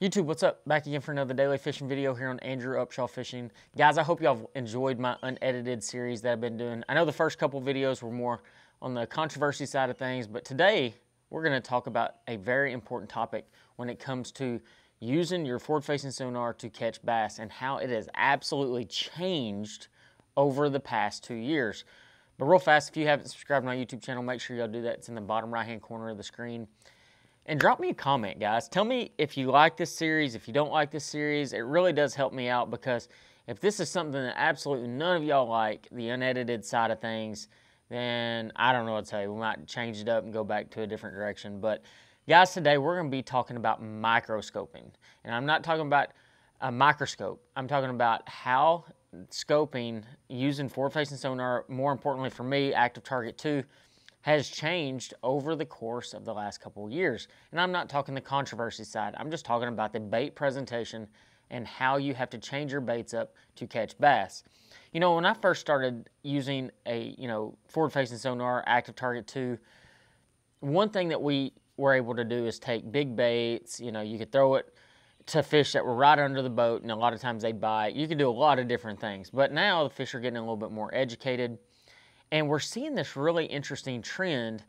YouTube, what's up? Back again for another daily fishing video here on Andrew Upshaw Fishing. Guys, I hope y'all have enjoyed my unedited series that I've been doing. I know the first couple videos were more on the controversy side of things, but today we're going to talk about a very important topic when it comes to using your forward-facing sonar to catch bass and how it has absolutely changed over the past 2 years. But real fast, if you haven't subscribed to my YouTube channel, make sure y'all do that. It's in the bottom right-hand corner of the screen. And drop me a comment, guys. Tell me if you like this series, if you don't like this series. It really does help me out, because if this is something that absolutely none of y'all like, the unedited side of things, then I don't know what to tell you. We might change it up and go back to a different direction. But guys, today we're going to be talking about microscoping. And I'm not talking about a microscope. I'm talking about how scoping using forward-facing sonar, more importantly for me, active target 2, has changed over the course of the last couple of years. And I'm not talking the controversy side. I'm just talking about the bait presentation and how you have to change your baits up to catch bass. You know, when I first started using a, forward-facing sonar, active target 2, one thing that we were able to do is take big baits. You could throw it to fish that were right under the boat, and a lot of times they bite. You could do a lot of different things. But now the fish are getting a little bit more educated. And we're seeing this really interesting trend,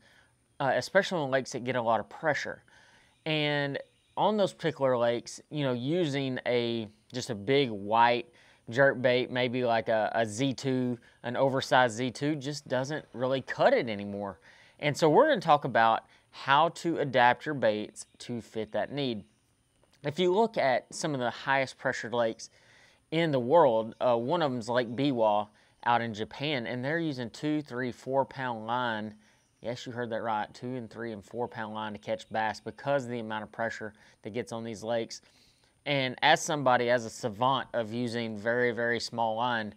especially on lakes that get a lot of pressure. And on those particular lakes, using just a big white jerk bait, maybe like a Z2, an oversized Z2, just doesn't really cut it anymore. And so we're going to talk about how to adapt your baits to fit that need. If you look at some of the highest pressured lakes in the world, one of them is Lake Biwa out in Japan, and they're using 2, 3, 4 pound line. Yes, you heard that right, 2 and 3 and 4 pound line to catch bass because of the amount of pressure that gets on these lakes. And as a savant of using very, very small line,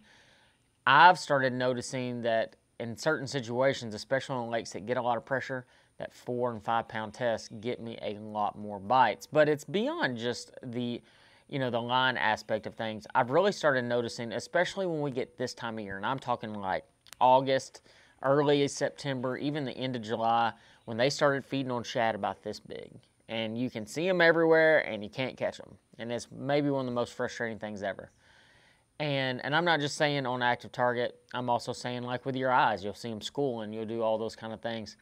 I've started noticing that in certain situations, especially on lakes that get a lot of pressure, that 4 and 5 pound tests get me a lot more bites. But it's beyond just the the line aspect of things. I've really started noticing, especially when we get this time of year, and I'm talking like August, early September, even the end of July, when they started feeding on shad about this big. And you can see them everywhere, and you can't catch them. And it's maybe one of the most frustrating things ever. And I'm not just saying on active target, I'm also saying like with your eyes, you'll see them schooling, you'll do all those kind of things.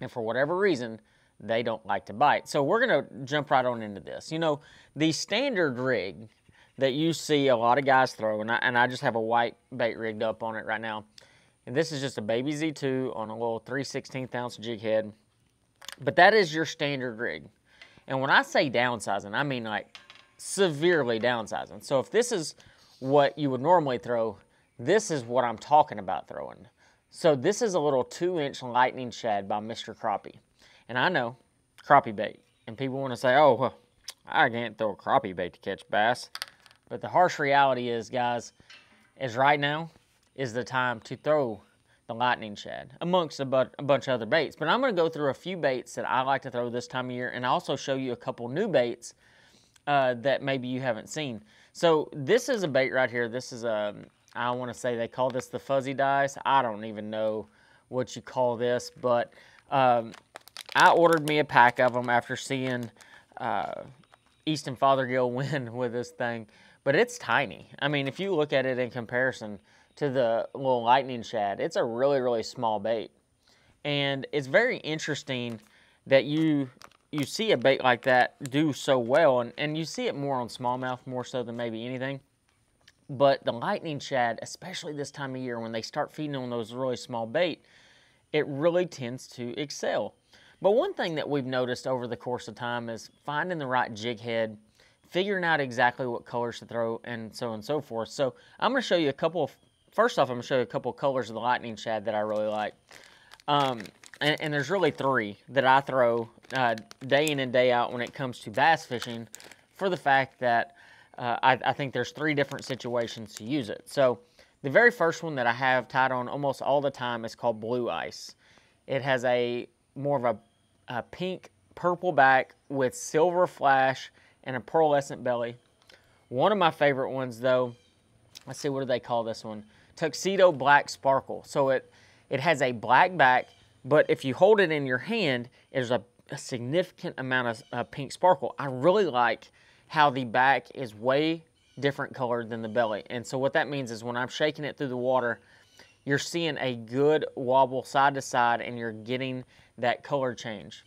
And for whatever reason, they don't like to bite. So we're going to jump right on into this. The standard rig that you see a lot of guys throw, and I just have a white bait rigged up on it right now. And this is just a baby Z2 on a little 3/16 ounce jig head. But that is your standard rig. And when I say downsizing, I mean like severely downsizing. So if this is what you would normally throw, this is what I'm talking about throwing. So this is a little 2-inch lightning shad by Mr. Crappie. And I know, crappie bait. And people want to say, oh, well, I can't throw a crappie bait to catch bass. But the harsh reality is, guys, is right now is the time to throw the lightning shad, amongst a bunch of other baits. But I'm going to go through a few baits that I like to throw this time of year, and also show you a couple new baits that maybe you haven't seen. So this is a bait right here. This is I want to say they call this the fuzzy dice. I don't even know what you call this, but I ordered me a pack of them after seeing Easton Fothergill win with this thing. But it's tiny. I mean, if you look at it in comparison to the little lightning shad, it's a really, really small bait. And it's very interesting that you see a bait like that do so well. And you see it more on smallmouth, more so than maybe anything. But the lightning shad, especially this time of year when they start feeding on those really small bait, it really tends to excel. But one thing that we've noticed over the course of time is finding the right jig head, figuring out exactly what colors to throw, and so on and so forth. So I'm going to show you a couple first off, I'm going to show you a couple of colors of the lightning shad that I really like. And there's really 3 that I throw day in and day out when it comes to bass fishing, for the fact that I think there's 3 different situations to use it. So the very first one that I have tied on almost all the time is called Blue Ice. It has more of a pink purple back with silver flash and a pearlescent belly. One of my favorite ones though, let's see, what do they call this one? Tuxedo Black Sparkle. So it has a black back, but if you hold it in your hand, there's a significant amount of pink sparkle. I really like how the back is way different colored than the belly. And so what that means is when I'm shaking it through the water, you're seeing a good wobble side to side and you're getting that color change.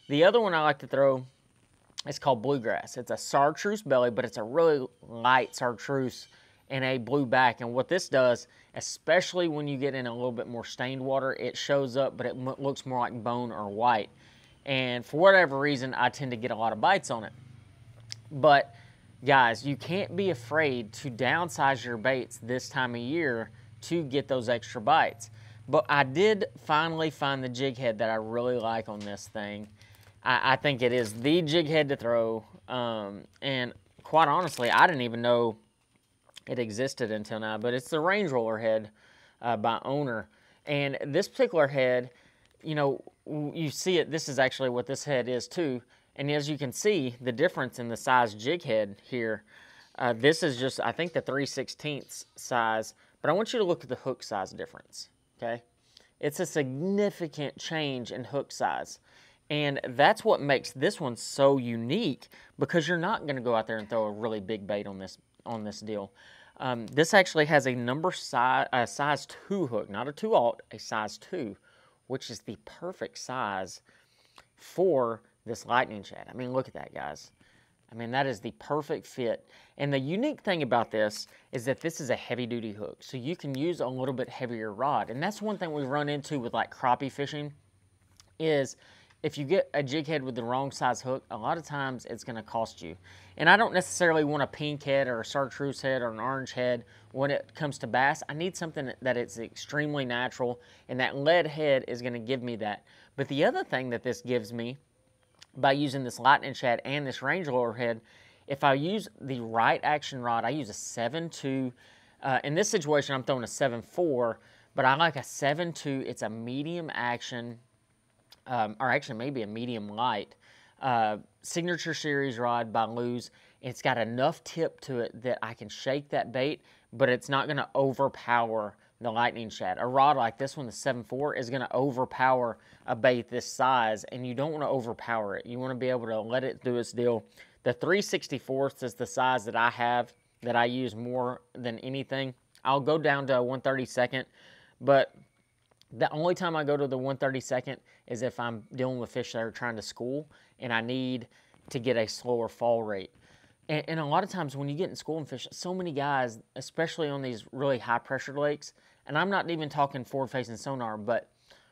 The other one I like to throw is called bluegrass. It's a chartreuse belly, but it's a really light chartreuse and a blue back. And what this does, especially when you get in a little bit more stained water, it shows up, but it looks more like bone or white. And for whatever reason, I tend to get a lot of bites on it. But guys, you can't be afraid to downsize your baits this time of year to get those extra bites. But I did finally find the jig head that I really like on this thing. I think it is the jig head to throw. And quite honestly, I didn't even know it existed until now. But it's the range roller head by Owner. And this particular head, you know, you see it, this is actually what this head is too. And as you can see, the difference in the size jig head here, this is just, I think, the 3/16 size. But I want you to look at the hook size difference, okay? It's a significant change in hook size. And that's what makes this one so unique, because you're not going to go out there and throw a really big bait on this deal. This actually has a size 2 hook, not a 2/0, a size 2, which is the perfect size for this lightning shad. I mean, look at that, guys. I mean, that is the perfect fit. And the unique thing about this is that this is a heavy-duty hook, so you can use a little bit heavier rod. And that's one thing we run into with like crappie fishing, is if you get a jig head with the wrong size hook, a lot of times it's going to cost you. And I don't necessarily want a pink head or a chartreuse head or an orange head when it comes to bass. I need something that is extremely natural, and that lead head is going to give me that. But the other thing that this gives me, by using this lightning shad and this range roller head, if I use the right action rod, I use a 7.2. In this situation, I'm throwing a 7.4, but I like a 7.2. It's a medium action, or actually maybe a medium light, signature series rod by Lew's. It's got enough tip to it that I can shake that bait, but it's not going to overpower the lightning shad. A rod like this one, the 7.4, is going to overpower a bait this size, and you don't want to overpower it. You want to be able to let it do its deal. The 3/64 is the size that I have, that I use more than anything. I'll go down to a 1/32, but the only time I go to the 1/32 is if I'm dealing with fish that are trying to school and I need to get a slower fall rate. And a lot of times when you get in school and fish, so many guys, especially on these really high-pressured lakes, and I'm not even talking forward-facing sonar, but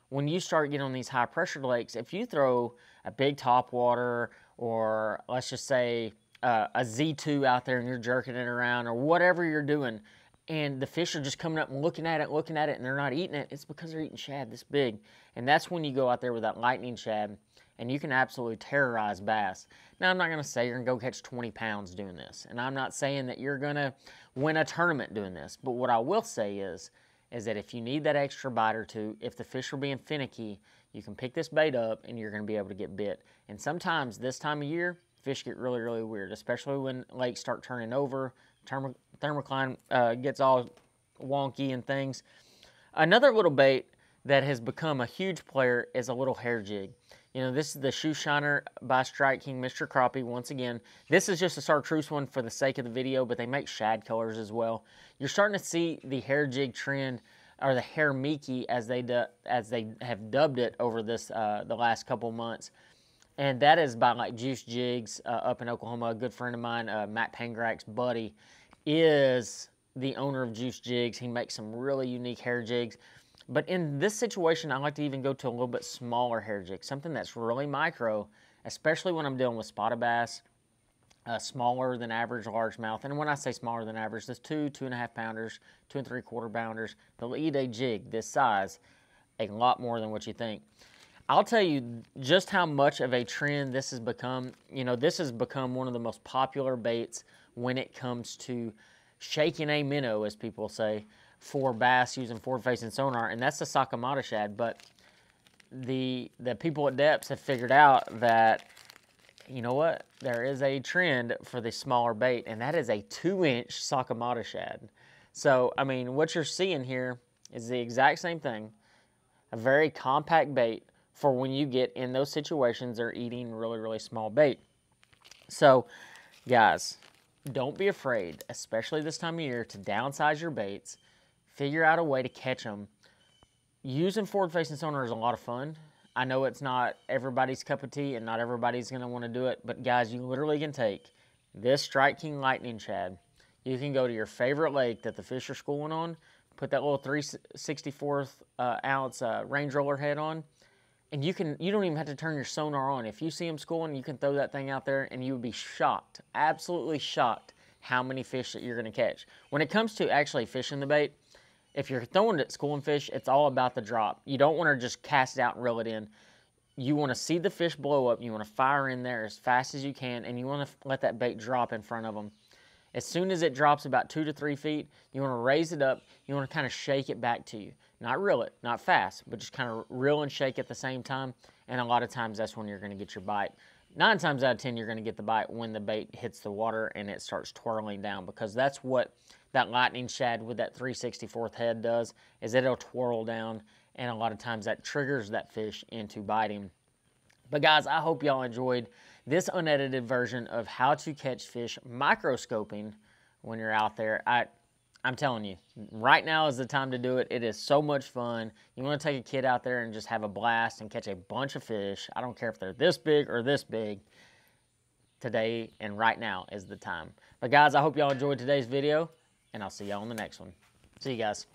when you start getting on these high-pressured lakes, if you throw a big topwater, or let's just say a Z2 out there and you're jerking it around, or whatever you're doing, and the fish are just coming up and looking at it, and they're not eating it, it's because they're eating shad this big. And that's when you go out there with that lightning shad, and you can absolutely terrorize bass. Now, I'm not going to say you're going to go catch 20 pounds doing this, and I'm not saying that you're going to win a tournament doing this, but what I will say is that if you need that extra bite or two, if the fish are being finicky, you can pick this bait up and you're going to be able to get bit. And sometimes this time of year, fish get really, really weird, especially when lakes start turning over, thermocline gets all wonky and things. Another little bait that has become a huge player is a little hair jig. You know, this is the Shoe Shiner by Strike King Mr. Crappie. Once again, this is just a chartreuse one for the sake of the video, but they make shad colors as well. You're starting to see the hair jig trend, or the hair Mickey as they have dubbed it over this the last couple months. And that is by like Juice Jigs up in Oklahoma. A good friend of mine, Matt Pangrak's buddy, is the owner of Juice Jigs. He makes some really unique hair jigs. But in this situation, I like to even go to a little bit smaller hair jig, something that's really micro, especially when I'm dealing with spotted bass, smaller than average largemouth. And when I say smaller than average, that's 2.5 pounders, 2 3/4 pounders. They'll eat a jig this size a lot more than what you think. I'll tell you just how much of a trend this has become. You know, this has become one of the most popular baits when it comes to shaking a minnow, as people say, for bass using forward-facing sonar, and that's the Sakamata shad. But the people at Depths have figured out that, you know what, there is a trend for the smaller bait, and that is a 2-inch Sakamata shad. So, I mean, what you're seeing here is the exact same thing, a very compact bait for when you get in those situations they're eating really, really small bait. So, Guys, don't be afraid, especially this time of year, to downsize your baits. Figure out a way to catch them. Using forward-facing sonar is a lot of fun. I know it's not everybody's cup of tea and not everybody's going to want to do it, but guys, you literally can take this Strike King Lightning Shad. You can go to your favorite lake that the fish are schooling on, put that little 3/64 ounce range roller head on, and you don't even have to turn your sonar on. If you see them schooling, you can throw that thing out there and you would be shocked, absolutely shocked, how many fish that you're going to catch. When it comes to actually fishing the bait, if you're throwing it schooling fish, it's all about the drop. You don't want to just cast it out and reel it in. You want to see the fish blow up. You want to fire in there as fast as you can, and you want to let that bait drop in front of them. As soon as it drops about 2 to 3 feet, you want to raise it up. You want to kind of shake it back to you. Not reel it, not fast, but just kind of reel and shake at the same time. And a lot of times that's when you're going to get your bite. 9 times out of 10, you're going to get the bite when the bait hits the water and it starts twirling down, because that's what that Lightning Shad with that 3/64 head does, is it'll twirl down, and a lot of times that triggers that fish into biting. But guys, I hope y'all enjoyed this unedited version of how to catch fish microscoping when you're out there. I'm telling you, right now is the time to do it. It is so much fun. You want to take a kid out there and just have a blast and catch a bunch of fish. I don't care if they're this big or this big. Today and right now is the time. But guys, I hope y'all enjoyed today's video, and I'll see y'all on the next one. See you guys.